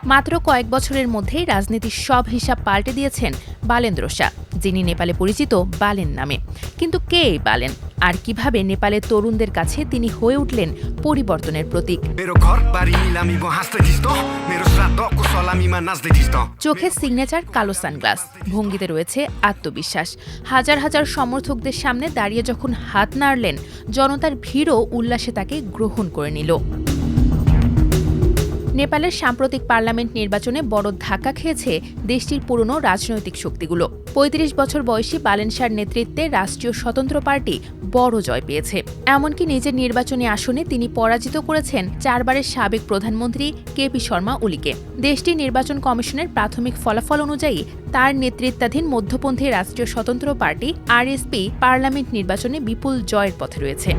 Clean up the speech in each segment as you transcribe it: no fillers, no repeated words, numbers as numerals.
মাত্র কয়েক বছরের মধ্যেই রাজনীতির সব হিসাব পাল্টে দিয়েছেন বালেন্দ্র শাহ, যিনি নেপালে পরিচিত বালেন নামে। কিন্তু কে এই বালেন, আর কিভাবে নেপালের তরুণদের কাছে তিনি হয়ে উঠলেন পরিবর্তনের প্রতীক? চোখে সিগনেচার কালো সানগ্লাস, ভঙ্গিতে রয়েছে আত্মবিশ্বাস। হাজার হাজার সমর্থকদের সামনে দাঁড়িয়ে যখন হাত নাড়লেন, জনতার ভিড়ও উল্লাসে তাকে গ্রহণ করে নিল। নেপালের সাম্প্রতিক পার্লামেন্ট নির্বাচনে বড় ধাক্কা খেয়েছে দেশটির পুরনো রাজনৈতিক শক্তিগুলো। ৩৫ বছর বয়সী বালেন শাহর নেতৃত্বে রাষ্ট্রীয় স্বতন্ত্র পার্টি বড় জয় পেয়েছে। এমনকি নিজের নির্বাচনী আসনে তিনি পরাজিত করেছেন ৪ বারের সাবেক প্রধানমন্ত্রী কেপি শর্মা ওলিকে। দেশটির নির্বাচন কমিশনের প্রাথমিক ফলাফল অনুযায়ী তার নেতৃত্বাধীন মধ্যপন্থী রাষ্ট্রীয় স্বতন্ত্র পার্টি আরএসপি পার্লামেন্ট নির্বাচনে বিপুল জয়ের পথে রয়েছে।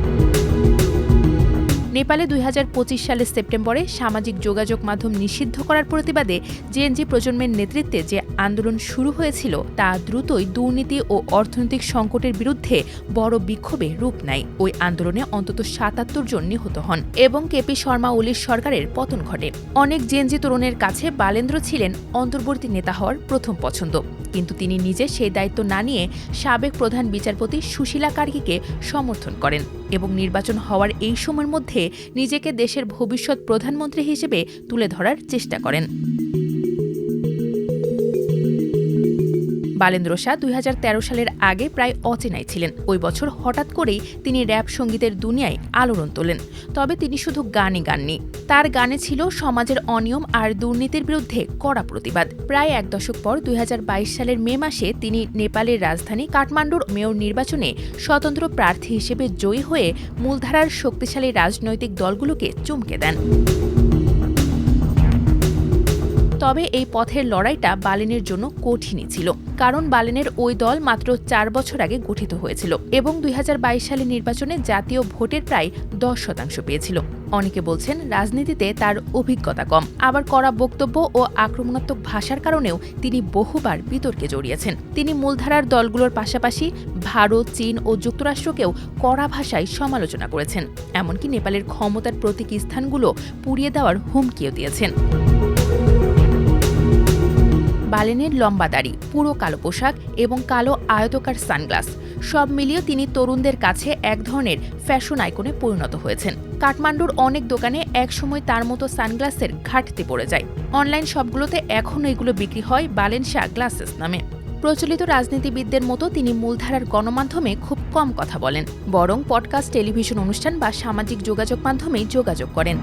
নেপালে ২০২৫ সালের সেপ্টেম্বরে সামাজিক যোগাযোগ মাধ্যম নিষিদ্ধ করার প্রতিবাদে জেএনজি প্রজন্মের নেতৃত্বে যে আন্দোলন শুরু হয়েছিল তা দ্রুতই দুর্নীতি ও অর্থনৈতিক সংকটের বিরুদ্ধে বড় বিক্ষোভে রূপ নেয়। ওই আন্দোলনে অন্তত ৭৭ জন নিহত হন এবং কেপি শর্মা ওলির সরকারের পতন ঘটে। অনেক জেএনজি তরুণের কাছে বালেন্দ্র ছিলেন অন্তর্বর্তী নেতা হওয়ার প্রথম পছন্দ, কিন্তু তিনি নিজে সেই দায়িত্ব না নিয়ে সাবেক প্রধান বিচারপতি সুশীলা কার্কিকে সমর্থন করেন এবং নির্বাচন হওয়ার এই সময়ের মধ্যে নিজেকে দেশের ভবিষ্যৎ প্রধানমন্ত্রী হিসেবে তুলে ধরার চেষ্টা করেন। বালেন্দ্র শাহ ২০১৩ সালের আগে প্রায় অচেনাই ছিলেন। ওই বছর হঠাৎ করেই তিনি র্যাপ সঙ্গীতের দুনিয়ায় আলোড়ন তোলেন। তবে তিনি শুধু গানই গাননি, তার গানে ছিল সমাজের অনিয়ম আর দুর্নীতির বিরুদ্ধে কড়া প্রতিবাদ। প্রায় এক দশক পর ২০২২ সালের মে মাসে তিনি নেপালের রাজধানী কাঠমান্ডুর মেয়র নির্বাচনে স্বতন্ত্র প্রার্থী হিসেবে জয়ী হয়ে মূলধারার শক্তিশালী রাজনৈতিক দলগুলোকে চমকে দেন। তবে এই পথের লড়াইটা বালেনের জন্য কঠিনই ছিল, কারণ বালেনের ওই দল মাত্র ৪ বছর আগে গঠিত হয়েছিল এবং ২০২২ সালের নির্বাচনে জাতীয় ভোটের প্রায় ১০% পেয়েছিল। অনেকে বলছেন রাজনীতিতে তার অভিজ্ঞতা কম, আবার কড়া বক্তব্য ও আক্রমণাত্মক ভাষার কারণেও তিনি বহুবার বিতর্কে জড়িয়েছেন। তিনি মূলধারার দলগুলোর পাশাপাশি ভারত, চীন ও যুক্তরাষ্ট্রকেও কড়া ভাষায় সমালোচনা করেছেন, এমনকি নেপালের ক্ষমতার প্রতীকী স্থানগুলো পুড়িয়ে দেওয়ার হুমকিও দিয়েছেন। বালেনের লম্বা দাড়ি, পুরো কালো পোশাক এবং কালো আয়তকার সানগ্লাস, সব মিলিয়ে তিনি তরুণদের কাছে এক ধরনের ফ্যাশন আইকনে পরিণত হয়েছেন। কাঠমান্ডুর অনেক দোকানে একসময় তার মতো সানগ্লাসের ঘাটতি পড়ে যায়। অনলাইন শপগুলোতে এখনও এগুলো বিক্রি হয় বালেন শাহ গ্লাসেস নামে। প্রচলিত রাজনীতিবিদদের মতো তিনি মূলধারার গণমাধ্যমে খুব কম কথা বলেন, বরং পডকাস্ট, টেলিভিশন অনুষ্ঠান বা সামাজিক যোগাযোগ মাধ্যমেই যোগাযোগ করেন।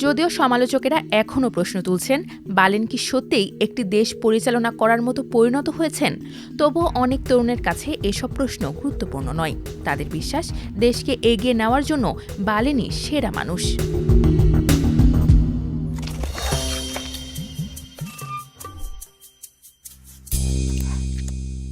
যদিও সমালোচকেরা এখনও প্রশ্ন তুলছেন বালেন কি সত্যিই একটি দেশ পরিচালনা করার মতো পরিণত হয়েছেন, তবুও অনেক তরুণের কাছে এসব প্রশ্ন গুরুত্বপূর্ণ নয়। তাদের বিশ্বাস দেশকে এগিয়ে নেওয়ার জন্য বালেনই সেরা মানুষ।